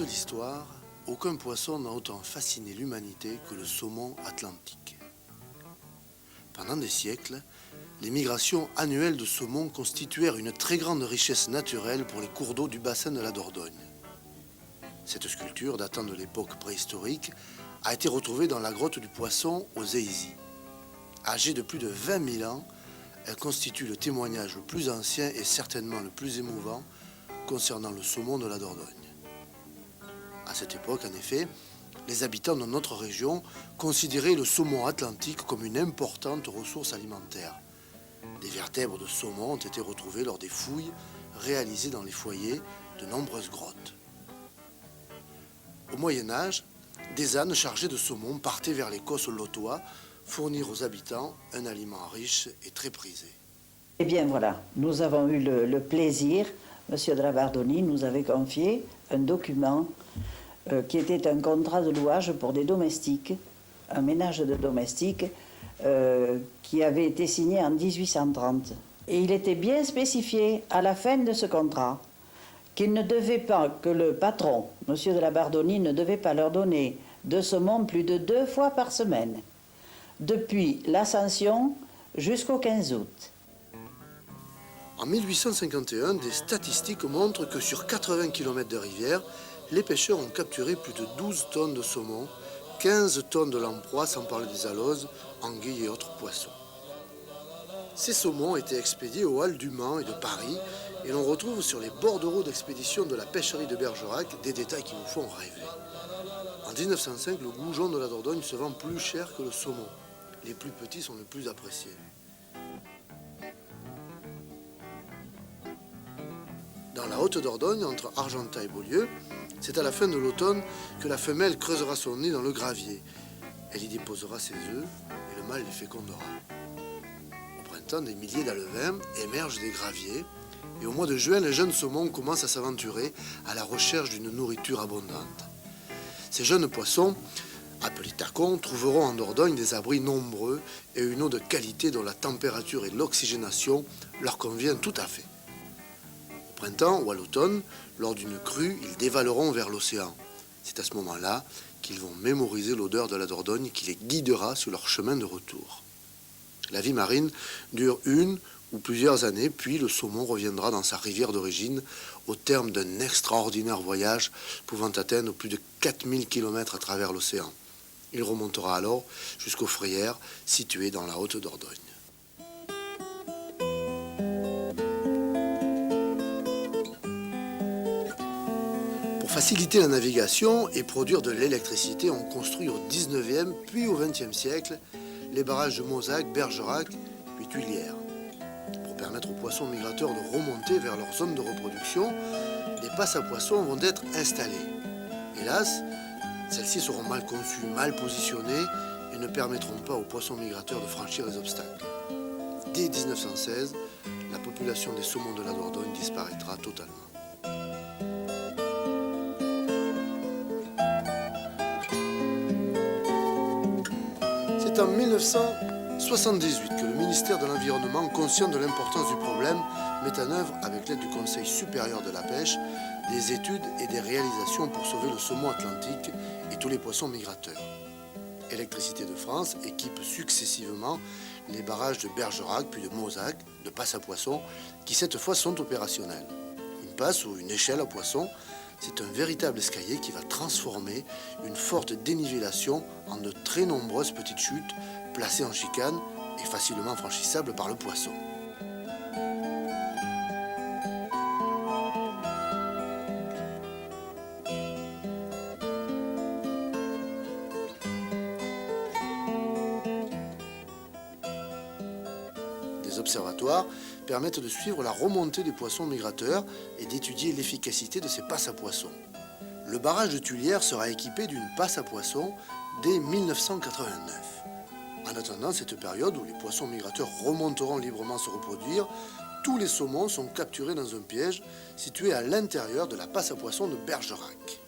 l'histoire, aucun poisson n'a autant fasciné l'humanité que le saumon atlantique. Pendant des siècles, les migrations annuelles de saumon constituèrent une très grande richesse naturelle pour les cours d'eau du bassin de la Dordogne. Cette sculpture, datant de l'époque préhistorique, a été retrouvée dans la grotte du Poisson aux Zéizy. Âgée de plus de 20 000 ans, elle constitue le témoignage le plus ancien et certainement le plus émouvant concernant le saumon de la Dordogne. À cette époque, en effet, les habitants de notre région considéraient le saumon atlantique comme une importante ressource alimentaire. Des vertèbres de saumon ont été retrouvées lors des fouilles réalisées dans les foyers de nombreuses grottes. Au Moyen Âge, des ânes chargés de saumon partaient vers les causses lotois, fournir aux habitants un aliment riche et très prisé. Eh bien voilà, nous avons eu le plaisir, M. de la Bardoni nous avait confié un document qui était un contrat de louage pour des domestiques, un ménage de domestiques qui avait été signé en 1830. Et il était bien spécifié à la fin de ce contrat qu'il ne devait pas, que le patron, M. de la Bardoni, ne devait pas leur donner de saumon plus de 2 fois par semaine, depuis l'Ascension jusqu'au 15 août. En 1851, des statistiques montrent que sur 80 km de rivière, les pêcheurs ont capturé plus de 12 tonnes de saumon, 15 tonnes de lamproie, sans parler des aloses, anguilles et autres poissons. Ces saumons étaient expédiés aux halles du Mans et de Paris, et l'on retrouve sur les bordereaux d'expédition de la pêcherie de Bergerac des détails qui nous font rêver. En 1905, le goujon de la Dordogne se vend plus cher que le saumon. Les plus petits sont les plus appréciés. Dans la Haute-Dordogne, entre Argentat et Beaulieu, c'est à la fin de l'automne que la femelle creusera son nid dans le gravier. Elle y déposera ses œufs et le mâle les fécondera. Au printemps, des milliers d'alevins émergent des graviers et au mois de juin, les jeunes saumons commencent à s'aventurer à la recherche d'une nourriture abondante. Ces jeunes poissons, appelés tacons, trouveront en Dordogne des abris nombreux et une eau de qualité dont la température et l'oxygénation leur conviennent tout à fait. Au printemps ou à l'automne, lors d'une crue, ils dévaleront vers l'océan. C'est à ce moment-là qu'ils vont mémoriser l'odeur de la Dordogne qui les guidera sur leur chemin de retour. La vie marine dure 1 ou plusieurs années, puis le saumon reviendra dans sa rivière d'origine au terme d'un extraordinaire voyage pouvant atteindre plus de 4000 km à travers l'océan. Il remontera alors jusqu'aux Frayères, situées dans la Haute-Dordogne. Pour faciliter la navigation et produire de l'électricité, on construit au 19e puis au 20e siècle les barrages de Mozac, Bergerac puis Tuilière. Pour permettre aux poissons migrateurs de remonter vers leur zone de reproduction, des passes à poissons vont être installées. Hélas, celles-ci seront mal conçues, mal positionnées et ne permettront pas aux poissons migrateurs de franchir les obstacles. Dès 1916, la population des saumons de la Dordogne disparaîtra totalement. C'est en 1978 que le ministère de l'Environnement, conscient de l'importance du problème, met en œuvre, avec l'aide du Conseil supérieur de la pêche, des études et des réalisations pour sauver le saumon atlantique et tous les poissons migrateurs. Électricité de France équipe successivement les barrages de Bergerac puis de Mozac, de passes à poissons, qui cette fois sont opérationnels. Une passe ou une échelle à poissons, c'est un véritable escalier qui va transformer une forte dénivellation en de très nombreuses petites chutes placées en chicane et facilement franchissables par le poisson. Des observatoires permettent de suivre la remontée des poissons migrateurs et d'étudier l'efficacité de ces passes à poissons. Le barrage de Tuilière sera équipé d'une passe à poissons dès 1989. En attendant cette période où les poissons migrateurs remonteront librement se reproduire, tous les saumons sont capturés dans un piège situé à l'intérieur de la passe à poissons de Bergerac.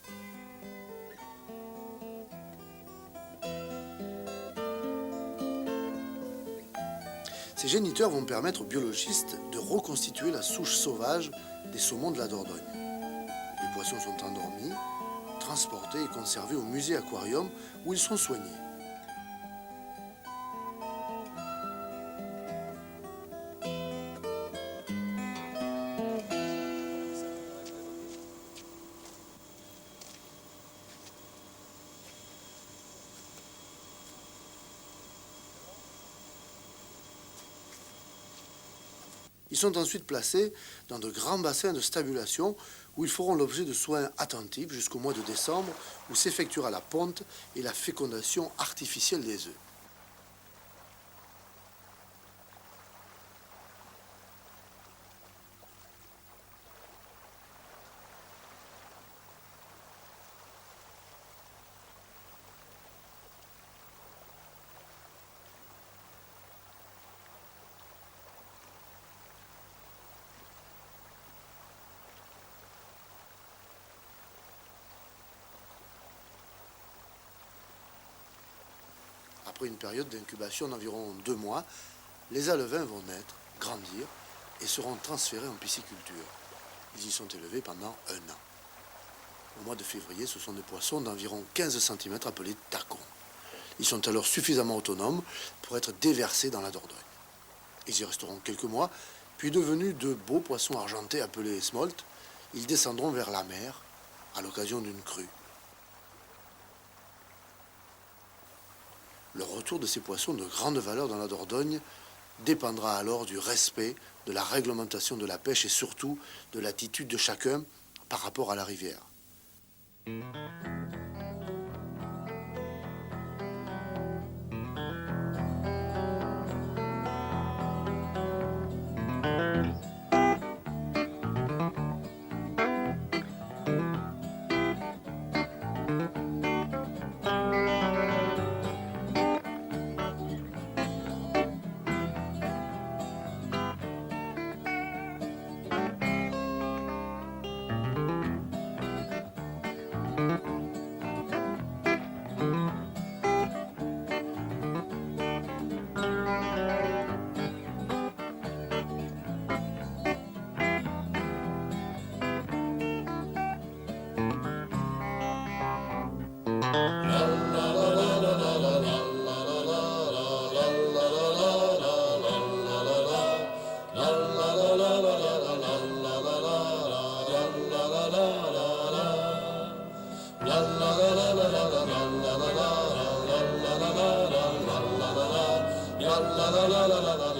Ces géniteurs vont permettre aux biologistes de reconstituer la souche sauvage des saumons de la Dordogne. Les poissons sont endormis, transportés et conservés au musée aquarium où ils sont soignés. Ils sont ensuite placés dans de grands bassins de stabulation où ils feront l'objet de soins attentifs jusqu'au mois de décembre où s'effectuera la ponte et la fécondation artificielle des œufs. Après une période d'incubation d'environ 2 mois, les alevins vont naître, grandir et seront transférés en pisciculture. Ils y sont élevés pendant 1 an. Au mois de février, ce sont des poissons d'environ 15 cm appelés tacons. Ils sont alors suffisamment autonomes pour être déversés dans la Dordogne. Ils y resteront quelques mois, puis devenus de beaux poissons argentés appelés smolt, ils descendront vers la mer à l'occasion d'une crue. Le retour de ces poissons de grande valeur dans la Dordogne dépendra alors du respect de la réglementation de la pêche et surtout de l'attitude de chacun par rapport à la rivière. la la la la la